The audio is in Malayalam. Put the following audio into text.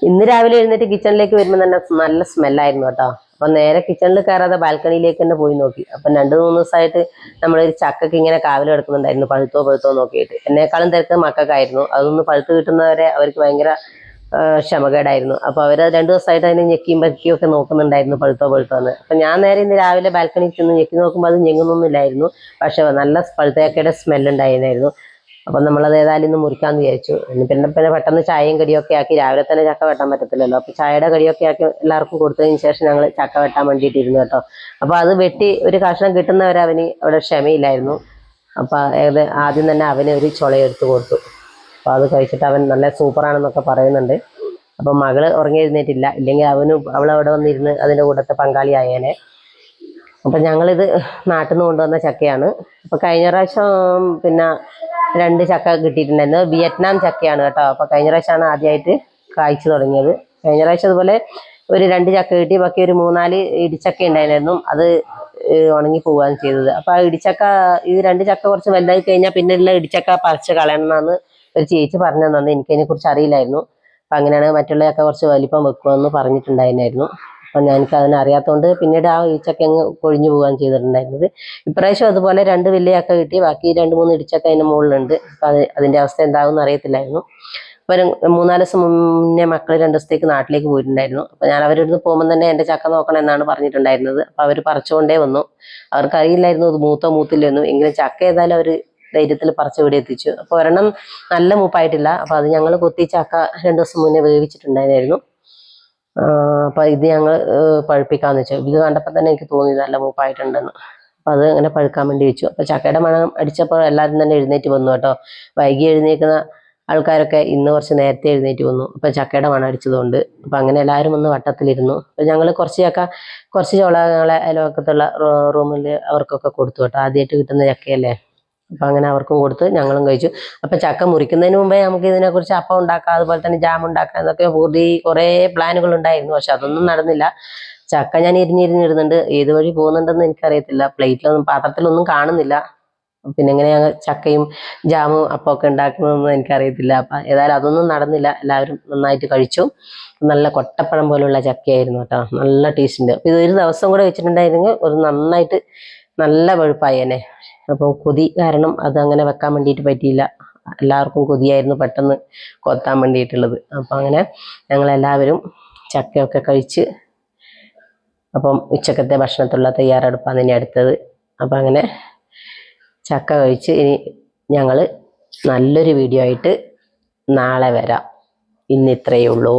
ഇന്ന് രാവിലെ എഴുന്നേറ്റ് കിച്ചണിലേക്ക് വരുമ്പോൾ തന്നെ നല്ല സ്മെല്ലായിരുന്നു കേട്ടോ. അപ്പൊ നേരെ കിച്ചണിൽ കയറാതെ ബാൽക്കണിയിലേക്ക് തന്നെ പോയി നോക്കി. അപ്പൊ 2-3 ദിവസമായിട്ട് നമ്മളൊരു ചക്കക്ക് ഇങ്ങനെ കാവല് കിടക്കുന്നുണ്ടായിരുന്നു, പഴുത്തോ നോക്കിയിട്ട്. എന്നെക്കാളും തിരക്ക് മക്കൾക്കായിരുന്നു. അതൊന്ന് പഴുത്ത് കിട്ടുന്നവരെ അവർക്ക് ഭയങ്കര ക്ഷമകേടായിരുന്നു. അപ്പൊ അവര് 2 ദിവസമായിട്ട് അതിനെ ഞെക്കിയും പറ്റിയും ഒക്കെ നോക്കുന്നുണ്ടായിരുന്നു, പഴുത്തോന്ന്. അപ്പൊ ഞാൻ നേരെ ഇന്ന് രാവിലെ ബാൽക്കണിയിൽ ചെന്ന് ഞെക്കി നോക്കുമ്പോൾ അത് ഞെങ്ങുന്നൊന്നുമില്ലായിരുന്നു. പക്ഷെ നല്ല പഴുത്തക്കയുടെ സ്മെല്ലുണ്ടായിരുന്നു. അപ്പൊ നമ്മളത് ഏതായാലും ഇന്ന് മുറിക്കാന്ന് വിചാരിച്ചു. പിന്നെ പെട്ടെന്ന് ചായയും കടിയൊക്കെ ആക്കി, രാവിലെ തന്നെ ചക്ക വെട്ടാൻ പറ്റത്തില്ലല്ലോ. അപ്പൊ ചായയുടെ കടിയൊക്കെ ആക്കി എല്ലാവർക്കും കൊടുത്തതിന് ശേഷം ഞങ്ങൾ ചക്ക വെട്ടാൻ വേണ്ടിയിട്ടിരുന്നു കേട്ടോ. അപ്പൊ അത് വെട്ടി ഒരു കഷ്ണം കിട്ടുന്നവരെ അവന് അവിടെ ക്ഷമയില്ലായിരുന്നു. അപ്പൊ ആദ്യം തന്നെ അവന് ഒരു ചുളയെടുത്ത് കൊടുത്തു. അപ്പൊ അത് കഴിച്ചിട്ട് അവൻ നല്ല സൂപ്പറാണെന്നൊക്കെ പറയുന്നുണ്ട്. അപ്പൊ മകള് ഉറങ്ങി എഴുന്നേറ്റില്ല, ഇല്ലെങ്കിൽ അവളവിടെ വന്നിരുന്ന് അതിന്റെ കൂട്ടത്തെ പങ്കാളിയായേനെ. അപ്പൊ ഞങ്ങളിത് നാട്ടിൽ നിന്ന് കൊണ്ടുവന്ന ചക്കയാണ്. അപ്പൊ കഴിഞ്ഞ പ്രാവശ്യം പിന്നെ 2 ചക്ക കിട്ടിയിട്ടുണ്ടായിരുന്നു. വിയറ്റ്നാം ചക്കയാണ് കേട്ടോ. അപ്പൊ കഴിഞ്ഞ പ്രാവശ്യമാണ് ആദ്യമായിട്ട് കായ്ച്ചു തുടങ്ങിയത്. കഴിഞ്ഞ പ്രാവശ്യം അതുപോലെ ഒരു 2 ചക്ക കിട്ടി, ബാക്കി ഒരു 3-4 ഇടിച്ചക്ക ഉണ്ടായിരുന്നു. അത് ഉണങ്ങി പോവുകയാണ് ചെയ്തത്. അപ്പൊ ആ ഇടിച്ചക്ക, ഈ 2 ചക്ക കുറച്ച് വലുതായി കഴിഞ്ഞാൽ പിന്നെ ഉള്ള ഇടിച്ചക്ക പറിച്ച് കളയണമെന്നാണ് ഒരു ചേച്ചി പറഞ്ഞു തന്നെ. എനിക്കതിനെ കുറിച്ച് അറിയില്ലായിരുന്നു. അപ്പൊ അങ്ങനെയാണ് മറ്റുള്ള ചക്ക കുറച്ച് വലിപ്പം വെക്കുമെന്ന് പറഞ്ഞിട്ടുണ്ടായിരുന്നു. അപ്പൊ ഞങ്ങൾക്ക് അതിനറിയാത്തതുകൊണ്ട് പിന്നീട് ആ ഇടിച്ചക്ക അങ്ങ് കൊഴിഞ്ഞു പോവുകയാണ് ചെയ്തിട്ടുണ്ടായിരുന്നത്. ഇപ്രാവശ്യം അതുപോലെ 2 വലിയ ചക്ക കിട്ടി, ബാക്കി 2-3 ഇടിച്ചക്ക അതിന്റെ മുകളിലുണ്ട്. അപ്പൊ അതിന്റെ അവസ്ഥ എന്താകുമെന്ന് അറിയത്തില്ലായിരുന്നു. അപ്പൊ 3-4 ദിവസം മുന്നേ മക്കൾ 2 ദിവസത്തേക്ക് നാട്ടിലേക്ക് പോയിട്ടുണ്ടായിരുന്നു. അപ്പൊ ഞാൻ അവരുടെ അടുത്ത് പോകുമ്പോൾ തന്നെ എന്റെ ചക്ക നോക്കണം എന്നാണ് പറഞ്ഞിട്ടുണ്ടായിരുന്നത്. അപ്പൊ അവർ പറിച്ചുകൊണ്ടേ വന്നു. അവർക്ക് അറിയില്ലായിരുന്നു അത് മൂത്തില്ലെന്നും. എങ്കിലും ചക്ക ഏതായാലും അവർ ധൈര്യത്തിൽ പറിച്ച് ഇവിടെ എത്തിച്ചു. അപ്പൊ ഒരെണ്ണം നല്ല മൂപ്പായിട്ടില്ല. അപ്പൊ അത് ഞങ്ങൾ കൊത്തി ചക്ക 2 ദിവസം മുന്നേ വേവിച്ചിട്ടുണ്ടായിരുന്നു. അപ്പൊ ഇത് ഞങ്ങൾ പഴുപ്പിക്കാന്ന് വെച്ചു. ഇത് കണ്ടപ്പോൾ തന്നെ എനിക്ക് തോന്നി നല്ല മൂപ്പായിട്ടുണ്ടെന്ന്. അപ്പൊ അത് അങ്ങനെ പഴുക്കാൻ വേണ്ടി വെച്ചു. അപ്പൊ ചക്കയുടെ മണം അടിച്ചപ്പോൾ എല്ലാവരും തന്നെ എഴുന്നേറ്റ് വന്നു കേട്ടോ. വൈകി എഴുന്നേൽക്കുന്ന ആൾക്കാരൊക്കെ ഇന്ന് കുറച്ച് നേരത്തെ എഴുന്നേറ്റ് വന്നു. അപ്പൊ ചക്കയുടെ മണം അടിച്ചതുകൊണ്ട്. അപ്പൊ അങ്ങനെ എല്ലാവരും ഒന്ന് വട്ടത്തിലിരുന്നു. അപ്പൊ ഞങ്ങൾ കുറച്ച് ചോള ഞങ്ങളെ അയൽവക്കത്തുള്ള റൂമിൽ അവർക്കൊക്കെ കൊടുത്തു കേട്ടോ. ആദ്യമായിട്ട് കിട്ടുന്ന ചക്കയല്ലേ. അപ്പൊ അങ്ങനെ അവർക്കും കൊടുത്ത് ഞങ്ങളും കഴിച്ചു. അപ്പൊ ചക്ക മുറിക്കുന്നതിന് മുമ്പേ നമുക്ക് ഇതിനെക്കുറിച്ച് അപ്പം ഉണ്ടാക്കാം, അതുപോലെ തന്നെ ജാം ഉണ്ടാക്കാം എന്നൊക്കെ കുറേ പ്ലാനുകൾ ഉണ്ടായിരുന്നു. പക്ഷെ അതൊന്നും നടന്നില്ല. ചക്ക ഞാൻ ഇരിഞ്ഞിടുന്നുണ്ട്. ഏത് വഴി പോകുന്നുണ്ടെന്ന് എനിക്കറിയത്തില്ല. പാത്രത്തിലൊന്നും കാണുന്നില്ല. പിന്നെ എങ്ങനെ ഞങ്ങൾ ചക്കയും ജാമും അപ്പമൊക്കെ ഉണ്ടാക്കുന്നതെന്ന് എനിക്കറിയത്തില്ല. അപ്പൊ ഏതായാലും അതൊന്നും നടന്നില്ല. എല്ലാവരും നന്നായിട്ട് കഴിച്ചു. നല്ല കൊട്ടപ്പഴം പോലുള്ള ചക്കയായിരുന്നു കേട്ടോ. നല്ല ടേസ്റ്റ് ഉണ്ട്. അപ്പൊ ഇതൊരു ദിവസം കൂടെ വെച്ചിട്ടുണ്ടായിരുന്നെങ്കിൽ ഒരു നന്നായിട്ട് നല്ല പഴുപ്പായേനെ. അപ്പോൾ കൊതി കാരണം അത് അങ്ങനെ വെക്കാൻ വേണ്ടിയിട്ട് പറ്റിയില്ല. എല്ലാവർക്കും കൊതിയായിരുന്നു പെട്ടെന്ന് കൊത്താൻ വേണ്ടിയിട്ടുള്ളത്. അപ്പം അങ്ങനെ ഞങ്ങളെല്ലാവരും ചക്കയൊക്കെ കഴിച്ച് അപ്പം ഉച്ചക്കത്തെ ഭക്ഷണത്തിലുള്ള തയ്യാറെടുപ്പാണ് ഇനി അടുത്തത്. അപ്പം അങ്ങനെ ചക്ക കഴിച്ച് ഇനി ഞങ്ങൾ നല്ലൊരു വീഡിയോ ആയിട്ട് നാളെ വരാം. ഇന്ന് ഇത്രയേ ഉള്ളൂ.